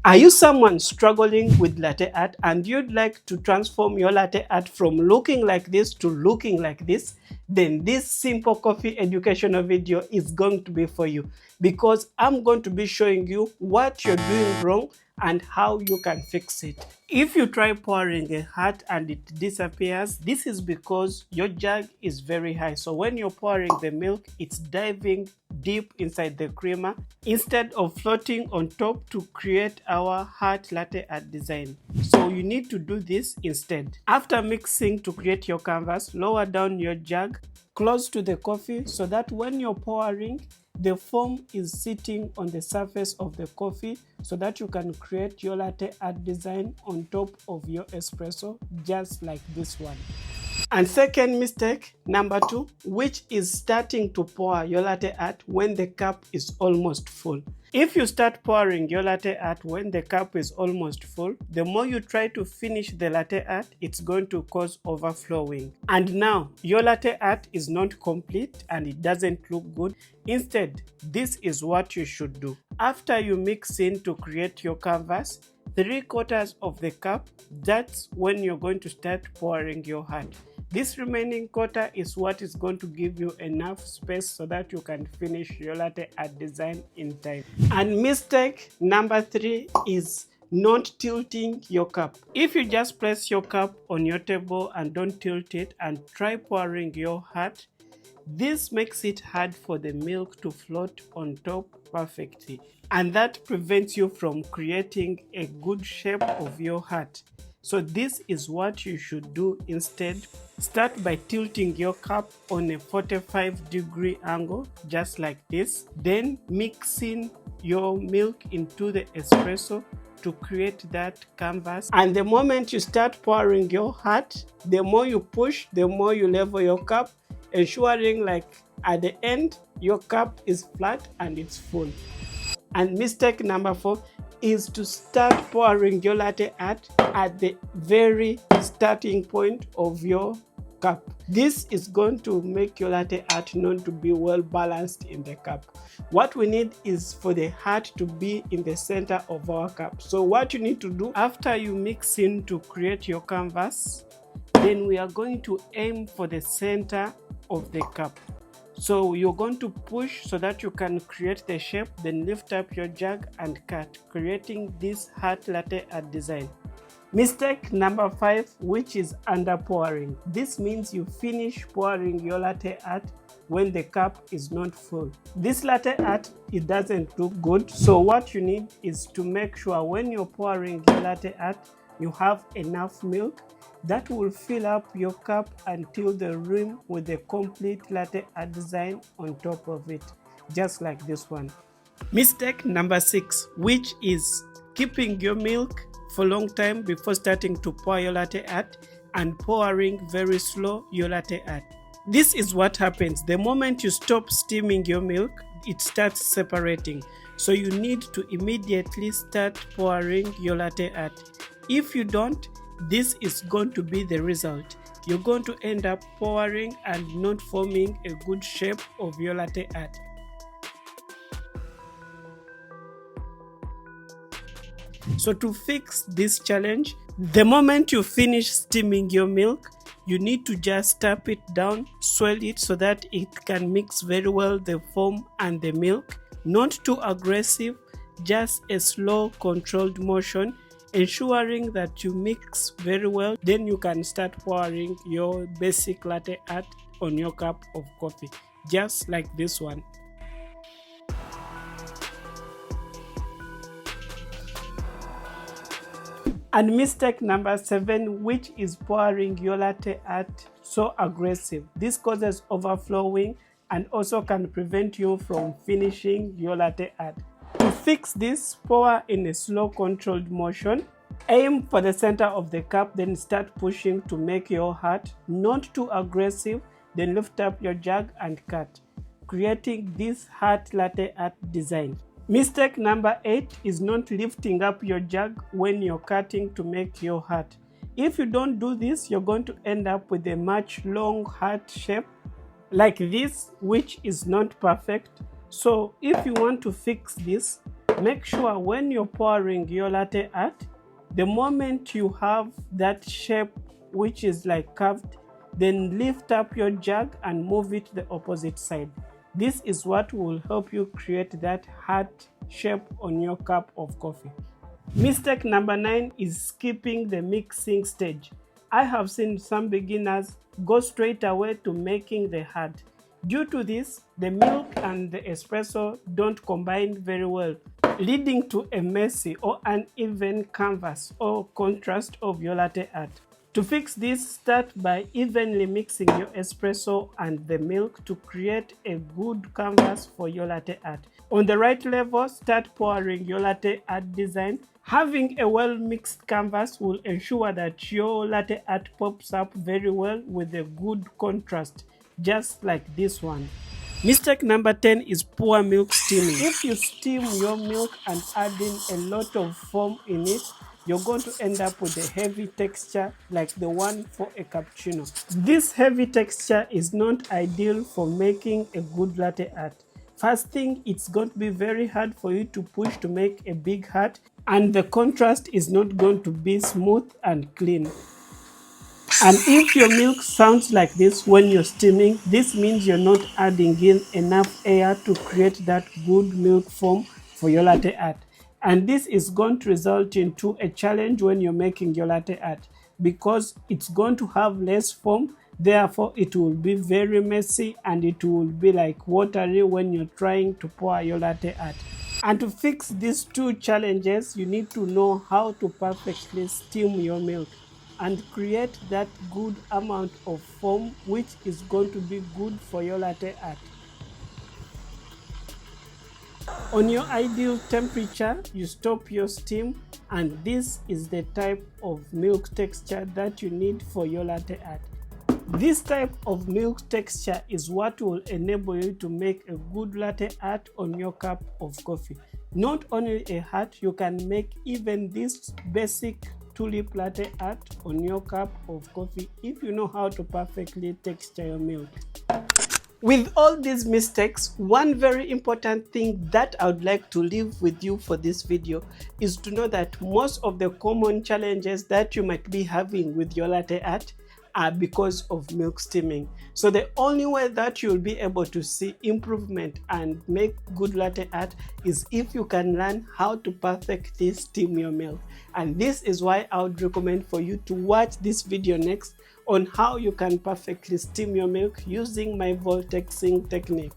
Are you someone struggling with latte art and you'd like to transform your latte art from looking like this to looking like this? Then this simple coffee educational video is going to be for you, because I'm going to be showing you what you're doing wrong and how you can fix it. If you try pouring a hat and it disappears, this is because your jug is very high. So when you're pouring the milk, it's diving deep inside the creamer instead of floating on top to create our hot latte art design. So you need to do this instead. After mixing to create your canvas, lower down your jug close to the coffee so that when you're pouring, the foam is sitting on the surface of the coffee so that you can create your latte art design on top of your espresso, just like this one. And second mistake, number 2, which is starting to pour your latte art when the cup is almost full. If you start pouring your latte art when the cup is almost full, the more you try to finish the latte art, it's going to cause overflowing. And now, your latte art is not complete and it doesn't look good. Instead, this is what you should do. After you mix in to create your canvas, 3/4 of the cup, that's when you're going to start pouring your hat. This remaining quarter is what is going to give you enough space so that you can finish your latte art design in time. And mistake number 3 is not tilting your cup. If you just place your cup on your table and don't tilt it and try pouring your hat, this makes it hard for the milk to float on top perfectly, and that prevents you from creating a good shape of your hat. So this is what you should do instead. Start by tilting your cup on a 45-degree angle, just like this. Then mixing your milk into the espresso to create that canvas. And the moment you start pouring your hat, the more you push, the more you level your cup, ensuring like at the end, your cup is flat and it's full. And mistake number 4 is to start pouring your latte art at the very starting point of your cup. This is going to make your latte art known to be well balanced in the cup. What we need is for the heart to be in the center of our cup. So what you need to do after you mix in to create your canvas, then we are going to aim for the center of the cup. So you're going to push so that you can create the shape, then lift up your jug and cut, creating this hot latte art design. Mistake number 5, which is under pouring. This means you finish pouring your latte art when the cup is not full. This latte art, it doesn't look good. So what you need is to make sure when you're pouring your latte art, you have enough milk that will fill up your cup until the rim with a complete latte art design on top of it, just like this one. Mistake number 6, which is keeping your milk for a long time before starting to pour your latte art and pouring very slow your latte art. This is what happens. The moment you stop steaming your milk, it starts separating. So you need to immediately start pouring your latte art. If you don't, this is going to be the result. You're going to end up pouring and not forming a good shape of your latte art. So to fix this challenge, the moment you finish steaming your milk, you need to just tap it down, swirl it so that it can mix very well the foam and the milk. Not too aggressive, just a slow controlled motion, ensuring that you mix very well. Then you can start pouring your basic latte art on your cup of coffee, just like this one. And mistake number 7, which is pouring your latte art so aggressive. This causes overflowing and also can prevent you from finishing your latte art. To fix this, pour in a slow controlled motion. Aim for the center of the cup, then start pushing to make your heart not too aggressive. Then lift up your jug and cut, creating this hot latte art design. Mistake number 8 is not lifting up your jug when you're cutting to make your heart. If you don't do this, you're going to end up with a much long heart shape like this, which is not perfect. So if you want to fix this, Make sure when you're pouring your latte art, the moment you have that shape which is like curved, then lift up your jug and move it the opposite side. This is what will help you create that heart shape on your cup of coffee. Mistake number 9 is skipping the mixing stage. I have seen some beginners go straight away to making the heart. Due to this, the milk and the espresso don't combine very well, leading to a messy or uneven canvas or contrast of your latte art. To fix this, start by evenly mixing your espresso and the milk to create a good canvas for your latte art. On the right level, start pouring your latte art design. Having a well-mixed canvas will ensure that your latte art pops up very well with a good contrast, just like this one. Mistake number 10 is poor milk steaming. If you steam your milk and add in a lot of foam in it, you're going to end up with a heavy texture like the one for a cappuccino. This heavy texture is not ideal for making a good latte art. First thing, it's going to be very hard for you to push to make a big heart, and the contrast is not going to be smooth and clean. And if your milk sounds like this when you're steaming, this means you're not adding in enough air to create that good milk foam for your latte art. And this is going to result into a challenge when you're making your latte art, because it's going to have less foam, therefore it will be very messy and it will be like watery when you're trying to pour your latte art. And to fix these two challenges, you need to know how to perfectly steam your milk and create that good amount of foam which is going to be good for your latte art. On your ideal temperature, you stop your steam, and this is the type of milk texture that you need for your latte art. This type of milk texture is what will enable you to make a good latte art on your cup of coffee. Not only a heart, you can make even this basic tulip latte art on your cup of coffee if you know how to perfectly texture your milk. With all these mistakes, one very important thing that I would like to leave with you for this video is to know that most of the common challenges that you might be having with your latte art are because of milk steaming. So the only way that you'll be able to see improvement and make good latte art is if you can learn how to perfectly steam your milk. And this is why I would recommend for you to watch this video next on how you can perfectly steam your milk using my vortexing technique.